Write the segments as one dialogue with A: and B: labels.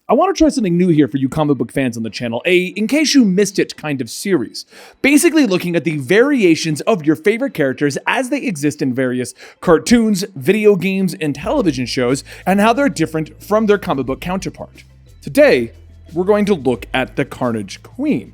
A: I want to try something new here for you comic book fans on the channel, a in case you missed it kind of series. Basically looking at the variations of your favorite characters as they exist in various cartoons, video games, and television shows, and how they're different from their comic book counterpart. Today, we're going to look at the Carnage Queen.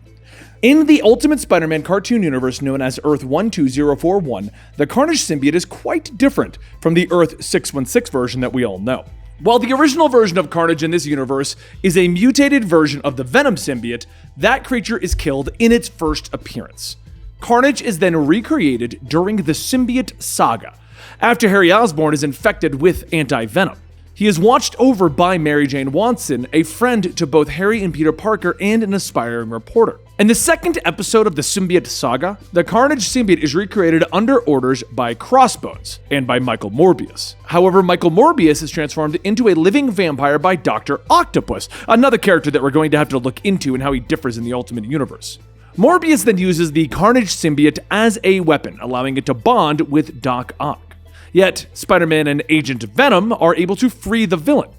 A: In the Ultimate Spider-Man cartoon universe known as Earth 12041, the Carnage symbiote is quite different from the Earth 616 version that we all know. While the original version of Carnage in this universe is a mutated version of the Venom symbiote, that creature is killed in its first appearance. Carnage is then recreated during the symbiote saga, after Harry Osborn is infected with anti-venom. He is watched over by Mary Jane Watson, a friend to both Harry and Peter Parker and an aspiring reporter. In the second episode of the symbiote saga, the Carnage symbiote is recreated under orders by Crossbones and by Michael Morbius. However, Michael Morbius is transformed into a living vampire by Dr. Octopus, another character that we're going to have to look into and how he differs in the Ultimate Universe. Morbius then uses the Carnage symbiote as a weapon, allowing it to bond with Doc Ock. Yet, Spider-Man and Agent Venom are able to free the villain.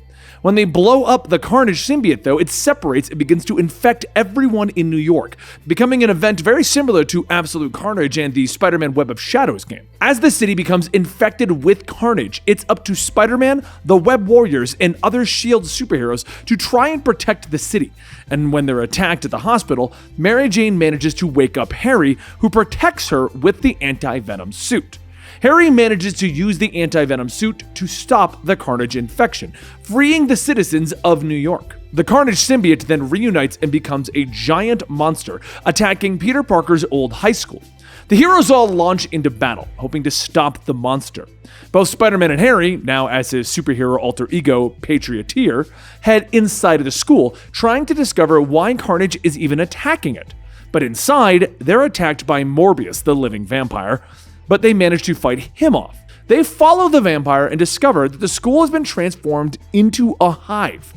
A: When they blow up the Carnage symbiote, though, it separates and begins to infect everyone in New York, becoming an event very similar to Absolute Carnage and the Spider-Man Web of Shadows game. As the city becomes infected with Carnage, it's up to Spider-Man, the Web Warriors, and other S.H.I.E.L.D. superheroes to try and protect the city. And when they're attacked at the hospital, Mary Jane manages to wake up Harry, who protects her with the anti-venom suit. Harry manages to use the anti-venom suit to stop the Carnage infection, freeing the citizens of New York. The Carnage symbiote then reunites and becomes a giant monster, attacking Peter Parker's old high school. The heroes all launch into battle, hoping to stop the monster. Both Spider-Man and Harry, now as his superhero alter ego, Patrioteer, head inside of the school, trying to discover why Carnage is even attacking it. But inside, they're attacked by Morbius, the living vampire, but they manage to fight him off. They follow the vampire and discover that the school has been transformed into a hive.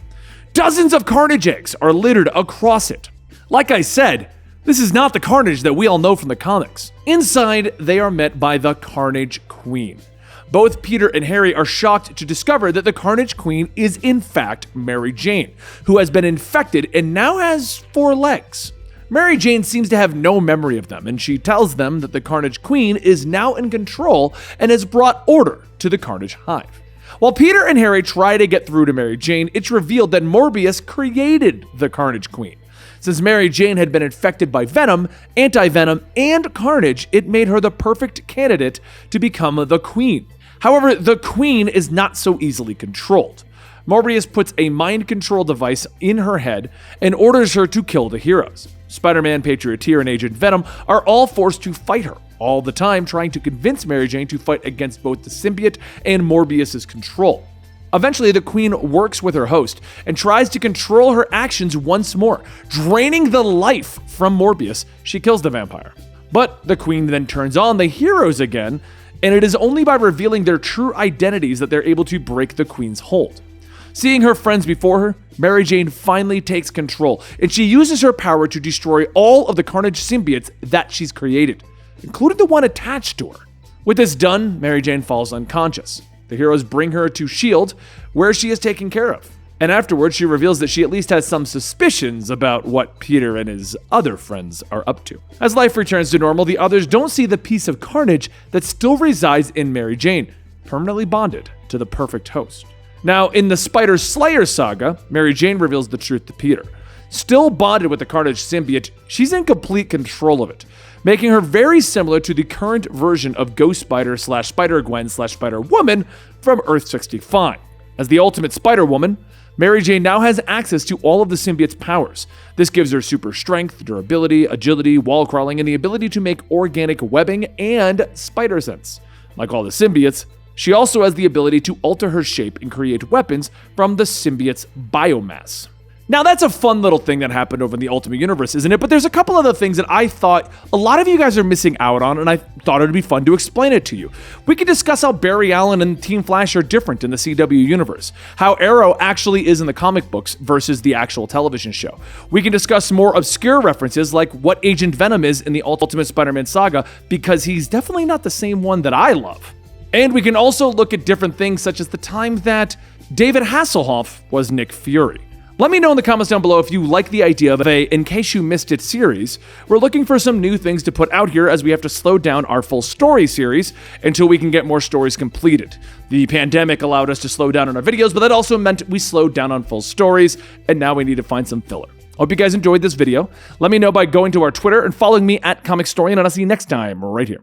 A: Dozens of Carnage eggs are littered across it. Like I said, this is not the Carnage that we all know from the comics. Inside, they are met by the Carnage Queen. Both Peter and Harry are shocked to discover that the Carnage Queen is in fact Mary Jane, who has been infected and now has 4 legs. Mary Jane seems to have no memory of them, and she tells them that the Carnage Queen is now in control and has brought order to the Carnage Hive. While Peter and Harry try to get through to Mary Jane, it's revealed that Morbius created the Carnage Queen. Since Mary Jane had been infected by Venom, anti-venom, and Carnage, it made her the perfect candidate to become the Queen. However, the Queen is not so easily controlled. Morbius puts a mind control device in her head and orders her to kill the heroes. Spider-Man, Patrioteer, and Agent Venom are all forced to fight her, all the time trying to convince Mary Jane to fight against both the symbiote and Morbius' control. Eventually, the Queen works with her host and tries to control her actions once more. Draining the life from Morbius, she kills the vampire. But the Queen then turns on the heroes again, and it is only by revealing their true identities that they're able to break the Queen's hold. Seeing her friends before her, Mary Jane finally takes control, and she uses her power to destroy all of the Carnage symbiotes that she's created, including the one attached to her. With this done, Mary Jane falls unconscious. The heroes bring her to S.H.I.E.L.D., where she is taken care of. And afterwards, she reveals that she at least has some suspicions about what Peter and his other friends are up to. As life returns to normal, the others don't see the piece of Carnage that still resides in Mary Jane, permanently bonded to the perfect host. Now, in the Spider Slayer saga, Mary Jane reveals the truth to Peter. Still bonded with the Carnage symbiote, she's in complete control of it, making her very similar to the current version of Ghost Spider / Spider-Gwen / Spider-Woman from Earth 65. As the Ultimate Spider-Woman, Mary Jane now has access to all of the symbiote's powers. This gives her super strength, durability, agility, wall crawling, and the ability to make organic webbing and spider sense. Like all the symbiotes, she also has the ability to alter her shape and create weapons from the symbiote's biomass. Now that's a fun little thing that happened over in the Ultimate Universe, isn't it? But there's a couple other things that I thought a lot of you guys are missing out on, and I thought it'd be fun to explain it to you. We could discuss how Barry Allen and Team Flash are different in the CW universe, how Arrow actually is in the comic books versus the actual television show. We can discuss more obscure references like what Agent Venom is in the Ultimate Spider-Man saga, because he's definitely not the same one that I love. And we can also look at different things such as the time that David Hasselhoff was Nick Fury. Let me know in the comments down below if you like the idea of a In Case You Missed It series. We're looking for some new things to put out here as we have to slow down our full story series until we can get more stories completed. The pandemic allowed us to slow down on our videos, but that also meant we slowed down on full stories, and now we need to find some filler. Hope you guys enjoyed this video. Let me know by going to our Twitter and following me at Comicstorian, and I'll see you next time right here.